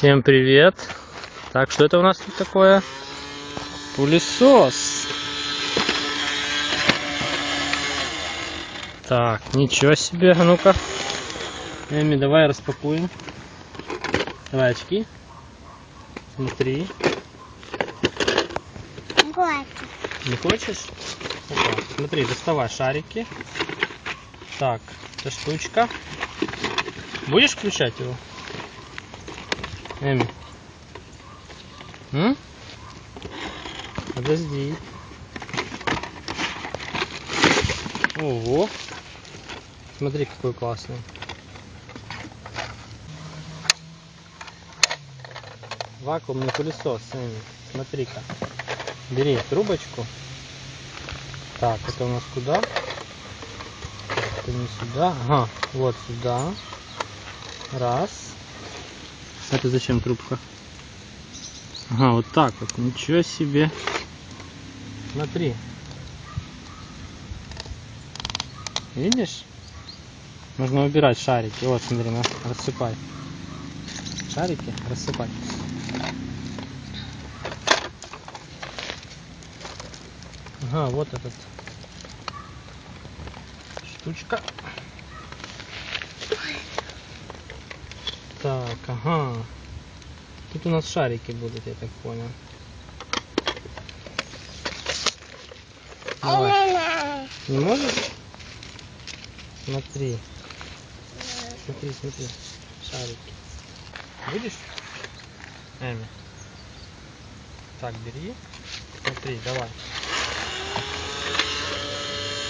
Всем привет! Так, что это у нас тут такое? Пылесос. Так, ничего себе, а ну-ка. Эми, давай распакуем. Давай очки. Смотри. Не хочешь? Опа. Смотри, доставай шарики. Так, эта штучка. Будешь включать его? Эми. Подожди. Ого. Смотри, какой классный. Вакуумный пылесос, Эми. Смотри-ка. Бери трубочку. Так, это у нас куда? Это не сюда. Ага, вот сюда. Раз. Это зачем трубка? Ага, вот так вот. Ничего себе. Смотри. Видишь? Нужно убирать шарики. Вот, смотри, рассыпай. Шарики рассыпай. Ага, вот этот штучка. Так, ага. Тут у нас шарики будут, я так понял. Давай. Не можешь? Смотри. Смотри, смотри. Шарики. Видишь? Эми. Так, бери. Смотри, давай.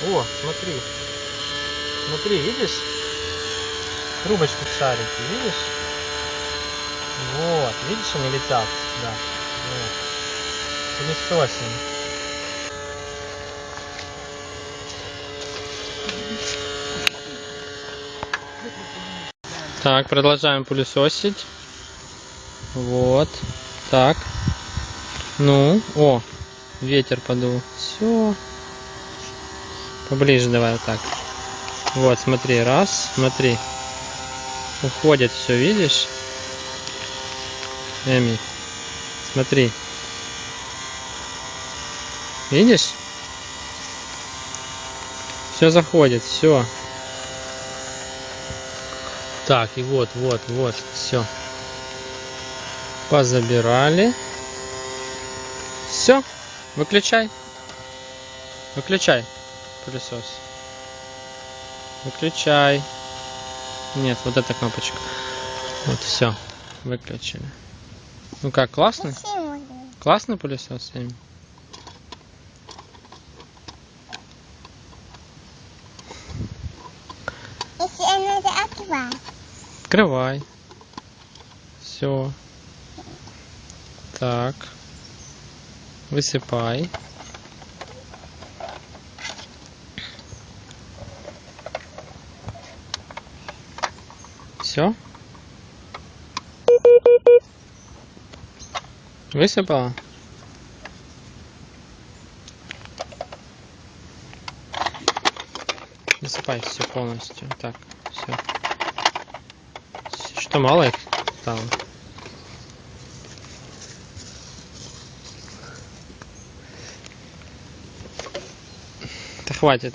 О, смотри. Смотри, видишь? Трубочку в шарике, видишь? Вот, видишь, они летят сюда. Вот. Пылесосим. Так, продолжаем пылесосить. Вот. Так. Ну, о, ветер подул. Все. Поближе давай вот так. Вот, смотри, раз, смотри. Уходит все, видишь? Эми, смотри. Видишь? Все заходит, все. Так, и вот, все. Позабирали. Все, выключай. Выключай пылесос. Выключай. Нет, вот эта кнопочка. Вот, все, выключили. Ну как, классный? Классный пылесос, Эми? Если надо открывать. Открывай. Все. Так. Высыпай. Все. Высыпала? Высыпай все полностью. Так, все. Что, мало их стало? Да хватит.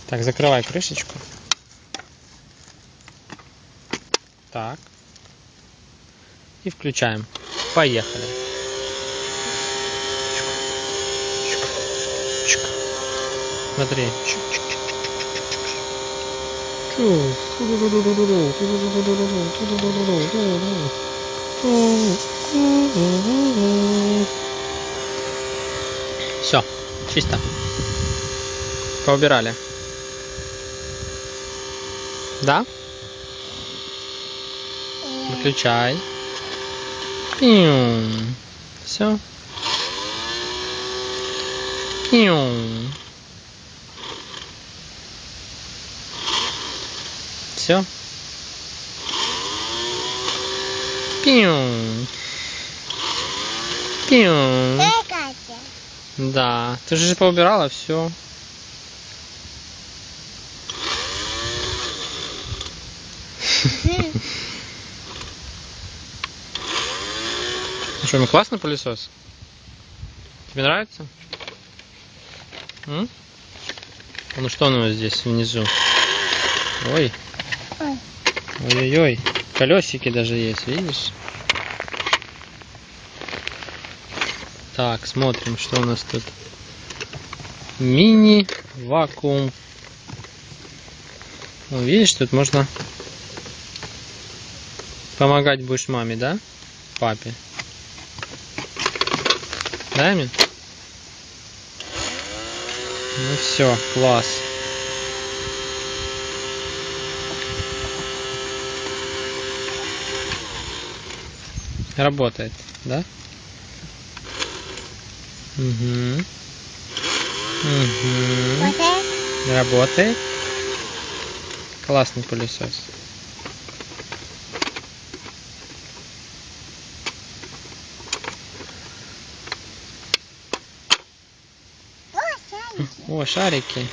Так, закрывай крышечку. Так. И включаем. Поехали. Смотри. Все, чисто. Поубирали. Да? Выключай. Все. Все. Да, ты же поубирала все. Ну что, классный пылесос? Тебе нравится? М? Ну что у нас здесь внизу? Ой. Ой-ой-ой. Колесики даже есть, видишь? Так, смотрим, что у нас тут. Мини-вакуум. Ну, видишь, тут можно помогать будешь маме, да? Папе. Да, Эмин? Ну все, класс. Работает, да? Угу. Угу. Работает. Классный пылесос. О, шарики.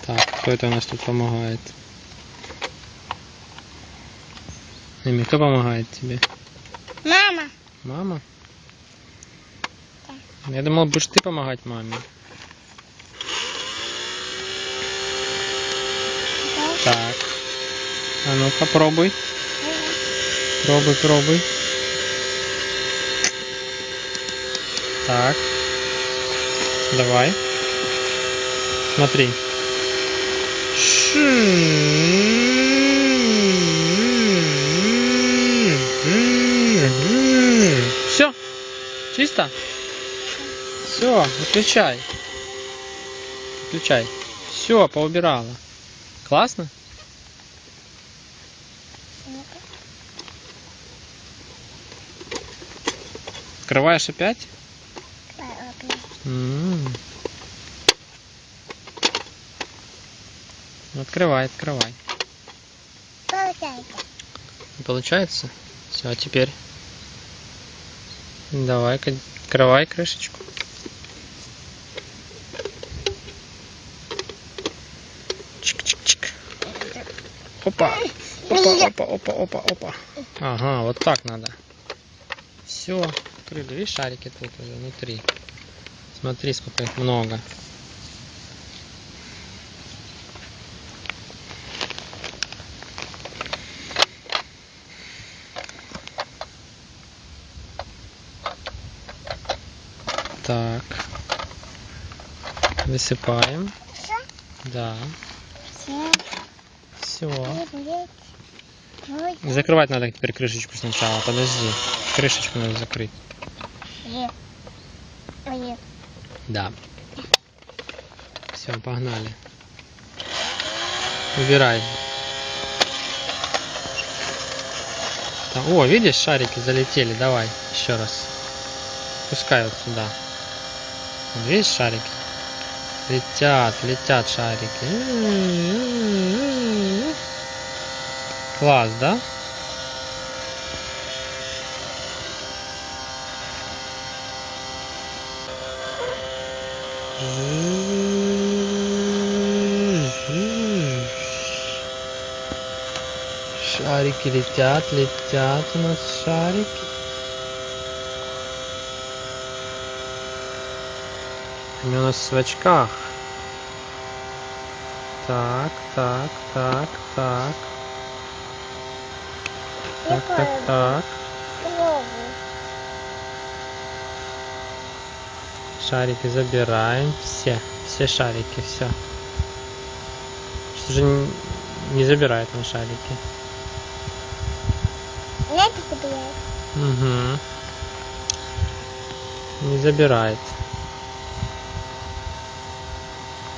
Так, кто это у нас тут помогает? Эми, кто помогает тебе? Мама. Мама? Я думал, будешь ты помогать маме. Так. А ну попробуй. Пробуй. Так. Давай. Смотри. Все. Чисто? Все, выключай. Выключай. Все, поубирала. Классно? Открываешь опять? Открывай. Получается. Получается? Все, а теперь? Давай, открывай крышечку. Чик-чик-чик. Опа. Опа. Ага, вот так надо. Все, открыли. Видишь, шарики тут уже внутри. Смотри, сколько их много. Так. Высыпаем. Все? Да. Все. Все. Закрывать надо теперь крышечку сначала. Подожди. Крышечку надо закрыть. Да. Все, погнали. Убирай. Там, о, видишь, шарики залетели. Давай, еще раз. Пускай вот сюда. Вот, видишь, шарики? Летят шарики. Класс, да? Шарики летят у нас шарики. Они у нас в очках. Так. Шарики забираем. Все шарики, все. Что же не забирает он шарики? Это забирает. Угу. Не забирает.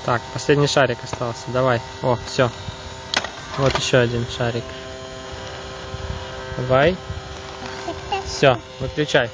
Так, последний шарик остался. Давай. О, все. Вот еще один шарик. Давай. Все, выключай.